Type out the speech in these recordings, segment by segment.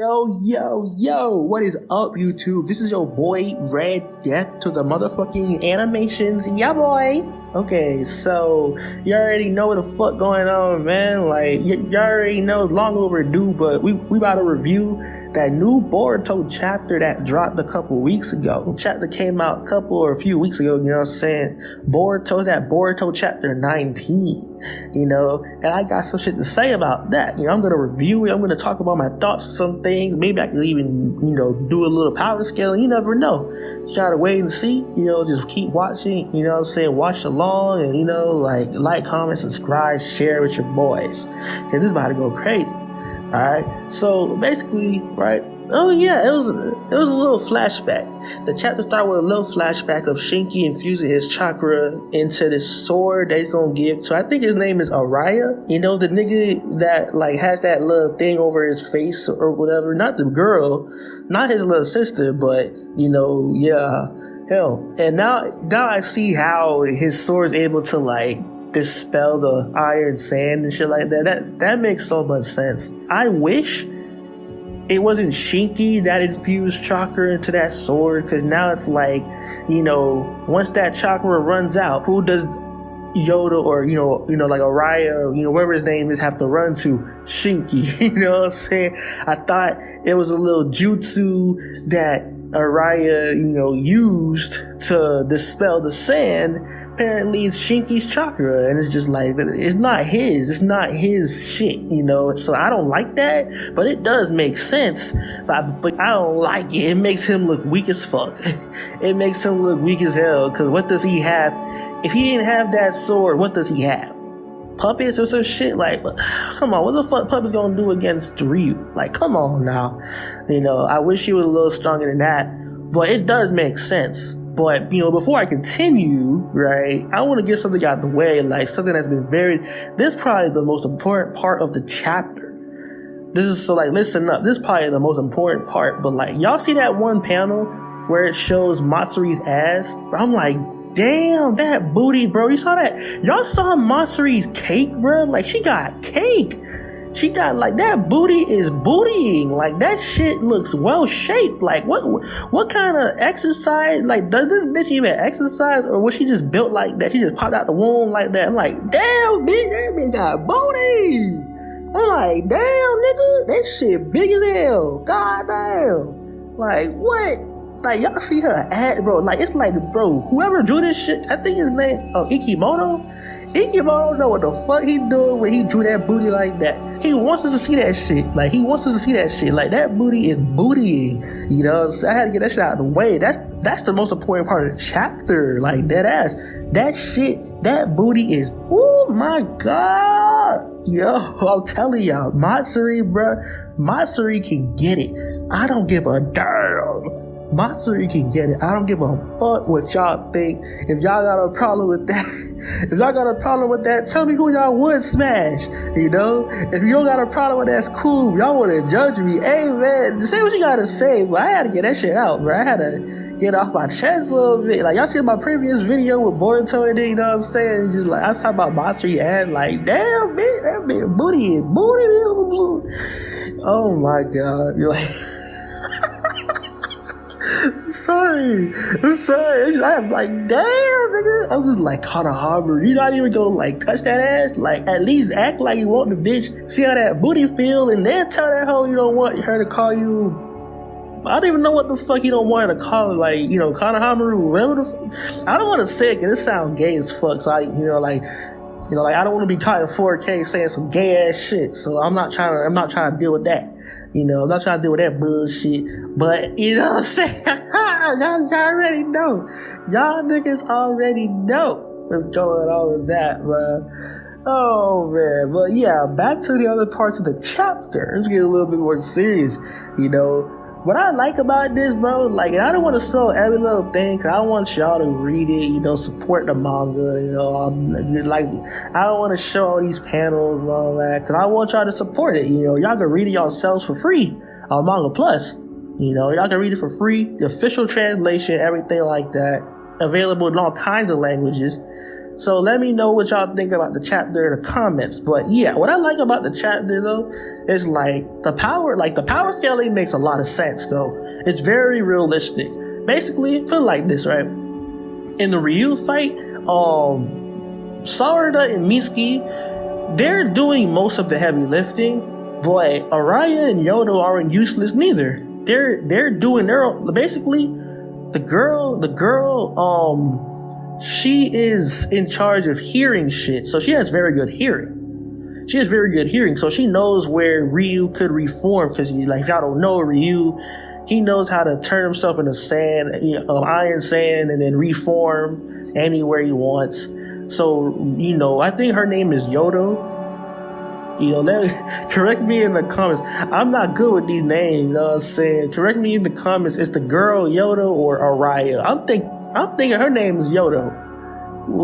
Yo, what is up, YouTube? This is your boy, Red Death to the motherfucking animations. Yeah, boy. Okay, so you already know what the fuck going on, man. Like, you already know it's long overdue, but we about to review that new Boruto chapter that dropped a couple weeks ago. The chapter came out a few weeks ago, you know what I'm saying? Boruto chapter 19, you know, and I got some shit to say about that. You know, I'm gonna review it, I'm gonna talk about my thoughts on some things. Maybe I could even, you know, do a little power scale, you never know. Just try to wait and see, you know, just keep watching, you know what I'm saying? Watch along and, you know, like, comment, subscribe, share with your boys. And this is about to go crazy. Alright, so basically, right, oh yeah, it was a little flashback. The chapter started with a little flashback of Shinki infusing his chakra into this sword that he's gonna give to, I think his name is Araya, you know, the nigga that like has that little thing over his face or whatever, not the girl, not his little sister, but you know, yeah, hell. And now I see how his sword is able to like dispel the iron sand and shit like that. That makes so much sense. I wish it wasn't Shinki that infused chakra into that sword, because now it's like, you know, once that chakra runs out, who does Yodo or you know like Araya or you know whatever his name is have to run to? Shinki. You know what I'm saying? I thought it was a little jutsu that Araya, you know, used to dispel the sand. Apparently it's Shinki's chakra, and it's just like, it's not his shit, you know. So I don't like that, but it does make sense. But I don't like it. It makes him look weak as fuck. It makes him look weak as hell, because what does he have? If he didn't have that sword, what does he have? Puppets or some shit? Like, come on, what the fuck puppets gonna do against Ryu? Like, come on now. You know, I wish he was a little stronger than that, but it does make sense. But, you know, before I continue, right, I want to get something out of the way, like something that's been this is probably the most important part of the chapter. This is, so like, listen up, this is probably the most important part, but like, y'all see that one panel where it shows Matsuri's ass? I'm like, damn, that booty, bro. You saw that? Y'all saw Matsuri's cake, bro? Like, she got cake. She got, like, that booty is bootying. Like, that shit looks well shaped. Like, what kind of exercise? Like, does this bitch even exercise, or was she just built like that? She just popped out the womb like that. I'm like, damn, bitch, that bitch got booty. I'm like, damn, nigga, that shit big as hell. God damn. Like, what? Like, y'all see her ass, bro. Like, it's like, bro, whoever drew this shit, I think his name, Ikimoto know what the fuck he doing when he drew that booty like that. He wants us to see that shit. Like, he wants us to see that shit. Like, that booty is bootying. You know, so I had to get that shit out of the way. That's the most important part of the chapter. Like, that ass. That shit, that booty is, oh my god. Yo, I'm telling y'all, Matsuri, bruh, Matsuri can get it. I don't give a damn. Matsuri can get it. I don't give a fuck what y'all think. If y'all got a problem with that, tell me who y'all would smash. You know? If you don't got a problem with that, that's cool. If y'all want to judge me, hey man, say what you gotta say. But I had to get that shit out, bro. I had to get off my chest a little bit. Like, y'all see my previous video with Boruto and you know what I'm saying? Just like, I was talking about Matsuri and like, damn, bitch, that bitch booty is booty. Oh my god. You're like, sorry. I'm like, damn, nigga. I'm just like, Konohomaru, you not even gonna like touch that ass? Like, at least act like you want the bitch. See how that booty feel, and then tell that hoe you don't want her to call you. I don't even know what the fuck you don't want her to call it. Like, you know, Konohomaru, whatever the fuck. I don't want to say it because it sounds gay as fuck. So I don't want to be caught in 4K saying some gay ass shit. So I'm not trying to deal with that. You know, I'm not trying to deal with that bullshit. But, you know what I'm saying? y'all already know. Y'all niggas already know what's going on with that, bro. Oh, man. But, yeah, back to the other parts of the chapter. Let's get a little bit more serious, you know. What I like about this, bro, like, I don't want to spoil every little thing, because I want y'all to read it, you know, support the manga, you know, like, I don't want to show all these panels and all that, because I want y'all to support it, you know, y'all can read it yourselves for free on Manga Plus, you know, y'all can read it for free, the official translation, everything like that, available in all kinds of languages, So let me know what y'all think about the chapter in the comments. But yeah, what I like about the chapter though is like the power scaling makes a lot of sense though. It's very realistic. Basically, put it like this, right? In the Ryu fight, Sarada and Mitsuki, they're doing most of the heavy lifting, but Araya and Yodo aren't useless neither. They're doing their own. Basically, the girl, she is in charge of hearing shit, so she has very good hearing. So she knows where Ryu could reform, because like if y'all don't know, Ryu, he knows how to turn himself into sand, iron sand, and then reform anywhere he wants. So, I think her name is Yodo. Correct me in the comments. I'm not good with these names, you know what I'm saying? Correct me in the comments. It's the girl Yodo or Araya. I'm thinking her name is Yodo.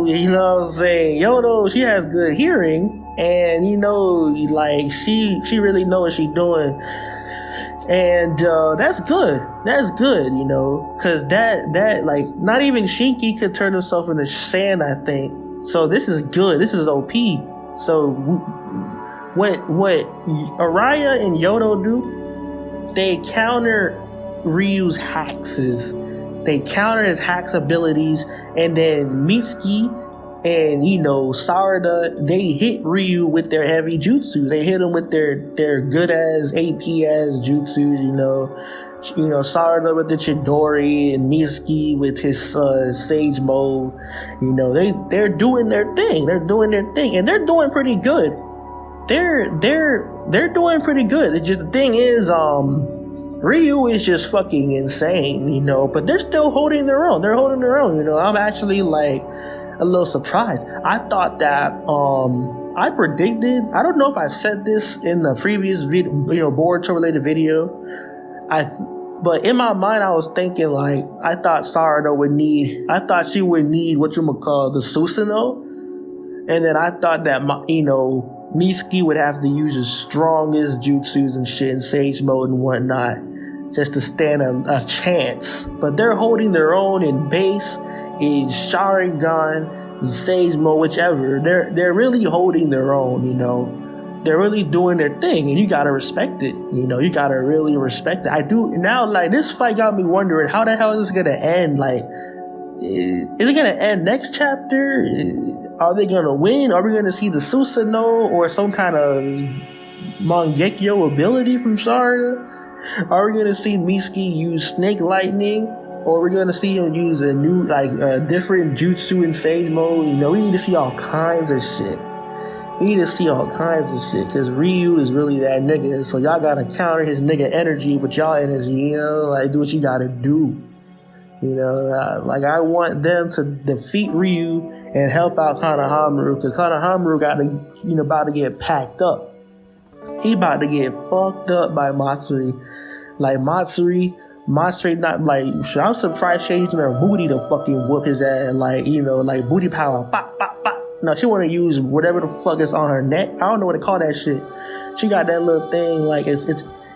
You know what I'm saying? Yodo, she has good hearing, and she really knows what she's doing. And that's good, because that like not even Shinki could turn himself into sand, I think. So this is good. This is OP. So what Araya and Yodo do, they counter Ryu's hacks. They counter his hacks abilities, and then Mitsuki and Sarada, they hit Ryu with their heavy jutsu. They hit him with their good as AP as jutsu. Sarada with the Chidori and Mitsuki with his Sage mode. They're doing their thing. And they're doing pretty good. They're doing pretty good. It's just the thing is, Ryu is just fucking insane, but they're still holding their own. They're holding their own. I'm actually like a little surprised. I thought that I predicted, I don't know if I said this in the previous video, Boruto related video. But in my mind, I was thinking like, I thought she would need the Susanoo. And then I thought that, Mitsuki would have to use his strongest jutsus and shit in Sage mode and whatnot just to stand a chance. But they're holding their own in base, in Sharingan, in Sage mode, whichever. They're really holding their own, They're really doing their thing, and you gotta respect it. You gotta really respect it. I do now. Like, this fight got me wondering, how the hell is this gonna end? Like, is it gonna end next chapter? Are they gonna win? Are we gonna see the Susanoo or some kind of Mangekyo ability from Sarada? Are we gonna see Mitsuki use Snake Lightning? Or we're gonna see him use a new, different jutsu in Sage mode? We need to see all kinds of shit. Because Ryu is really that nigga. So y'all gotta counter his nigga energy with y'all energy, do what you gotta do. I want them to defeat Ryu and help out Konohomaru, because Konohomaru about to get packed up. He about to get fucked up by Matsuri. Like, Matsuri not like, I'm surprised she's using her booty to fucking whoop his ass, like booty power, pop, pop, pop. No, she want to use whatever the fuck is on her neck. I don't know what to call that shit. She got that little thing, like it's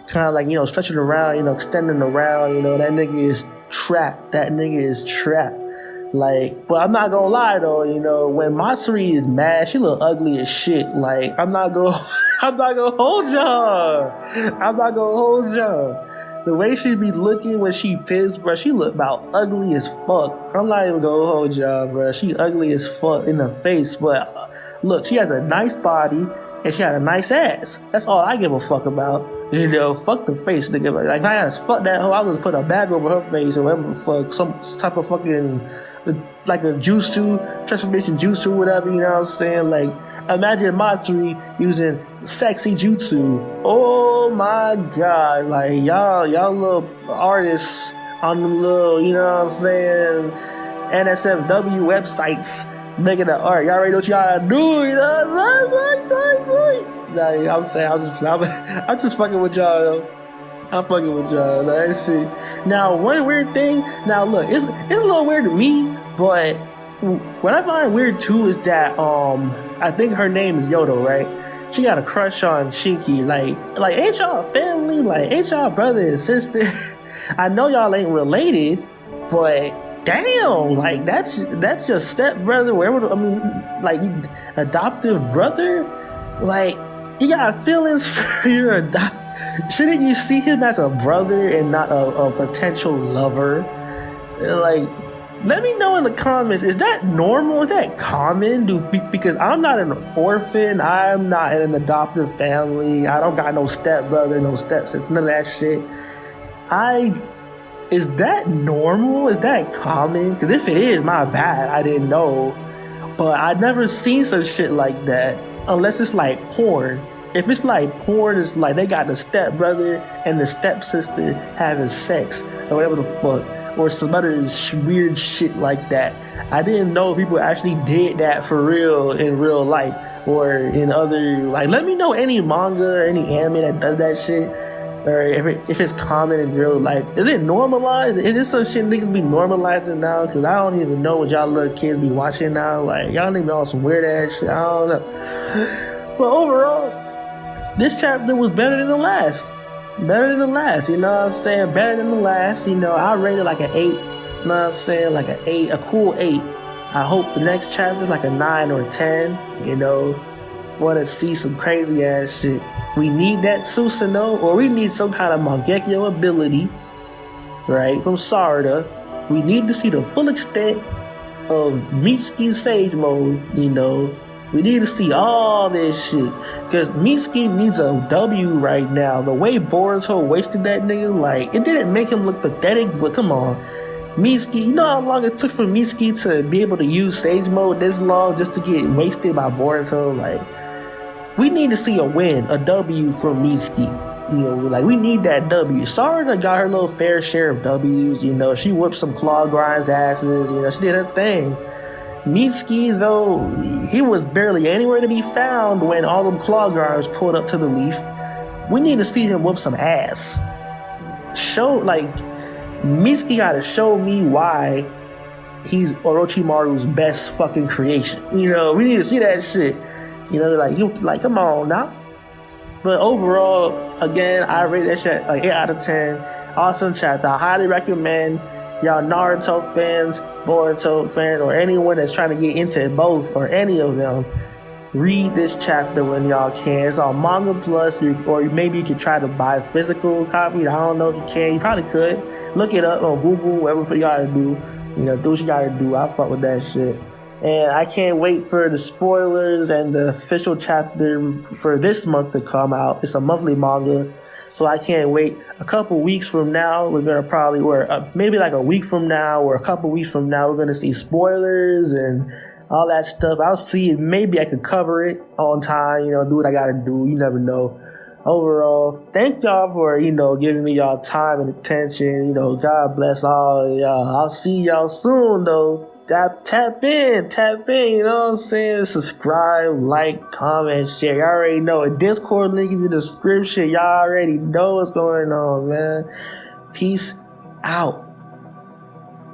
kind of like, stretching around, extending around, that nigga is trapped. Like, but I'm not gonna lie though, when Matsuri is mad, she look ugly as shit. Like, I'm not gonna hold y'all. The way she be looking when she pissed, bro, she look about ugly as fuck. I'm not even gonna hold y'all, bro. She ugly as fuck in the face, but look, she has a nice body and she had a nice ass. That's all I give a fuck about. Fuck the face, nigga. Like, if I had to fuck that hoe, I would put a bag over her face or whatever the fuck, some type of fucking, like a jutsu, transformation jutsu, whatever, you know what I'm saying? Like, imagine Matsuri using sexy jutsu. Oh my god, like, y'all little artists on them little, you know what I'm saying, NSFW websites making the art. Y'all already know what y'all do, you know what I'm saying? Like, I'm just fucking with y'all, though. I'm fucking with y'all. Like, shit. Now, one weird thing. Now, look, it's a little weird to me, but what I find weird too is that I think her name is Yodo, right? She got a crush on Shinki. Like, ain't y'all family? Like, ain't y'all brother and sister? I know y'all ain't related, but damn, like that's your stepbrother, wherever. I mean, like adoptive brother, like you got feelings for your adopt. Shouldn't you see him as a brother and not a potential lover? Like, let me know in the comments, is that normal? Is that common? Because I'm not an orphan, I'm not in an adoptive family, I don't got no stepbrother, no stepsister, none of that shit. Is that normal? Is that common? Because if it is, my bad, I didn't know. But I never seen some shit like that, unless it's like porn. If it's like porn, it's like they got the stepbrother and the stepsister having sex, or whatever the fuck, or some other weird shit like that. I didn't know people actually did that for real in real life, or in other, like, let me know any manga or any anime that does that shit, or if it's common in real life. Is it normalized? Is this some shit niggas be normalizing now? Because I don't even know what y'all little kids be watching now. Like, y'all need to know some weird ass shit. I don't know. But overall, this chapter was better than the last. Better than the last, you know what I'm saying? Better than the last, you know. I rated like an 8, you know what I'm saying? Like an 8, a cool 8. I hope the next chapter is like a 9 or 10, you know. Want to see some crazy ass shit. We need that Susanoo, or we need some kind of Mangekyo ability, right, from Sarada. We need to see the full extent of Mitsuki's Sage Mode, you know. We need to see all this shit, because Mitsuki needs a W right now. The way Boruto wasted that nigga, like, it didn't make him look pathetic, but come on. Mitsuki, you know how long it took for Mitsuki to be able to use Sage Mode this long just to get wasted by Boruto? Like, we need to see a win, a W from Mitsuki. You know, like, we need that W. Sarada got her little fair share of W's, you know. She whooped some claw grinds asses, you know, she did her thing. Mitsuki, though, he was barely anywhere to be found when all them claw guards pulled up to the leaf. We need to see him whoop some ass. Mitsuki gotta show me why he's Orochimaru's best fucking creation. You know, we need to see that shit. You know, come on now. But overall, again, I rate that shit like 8 out of 10. Awesome chapter. I highly recommend y'all Naruto fans, Boruto fans, or anyone that's trying to get into both or any of them, read this chapter when y'all can. It's on Manga Plus, or maybe you could try to buy physical copies. I don't know if you can. You probably could. Look it up on Google, whatever for y'all to do. You know, do what you gotta do. I fuck with that shit. And I can't wait for the spoilers and the official chapter for this month to come out. It's a monthly manga, so I can't wait. A couple weeks from now, we're gonna probably, or maybe like a week from now, or a couple weeks from now, we're gonna see spoilers and all that stuff. I'll see if maybe I could cover it on time, you know, do what I gotta do. You never know. Overall, thank y'all for, you know, giving me y'all time and attention. You know, God bless all y'all. I'll see y'all soon, though. Tap in, you know what I'm saying? Subscribe, like, comment, share. Y'all already know it. Discord link in the description. Y'all already know what's going on, man. Peace out.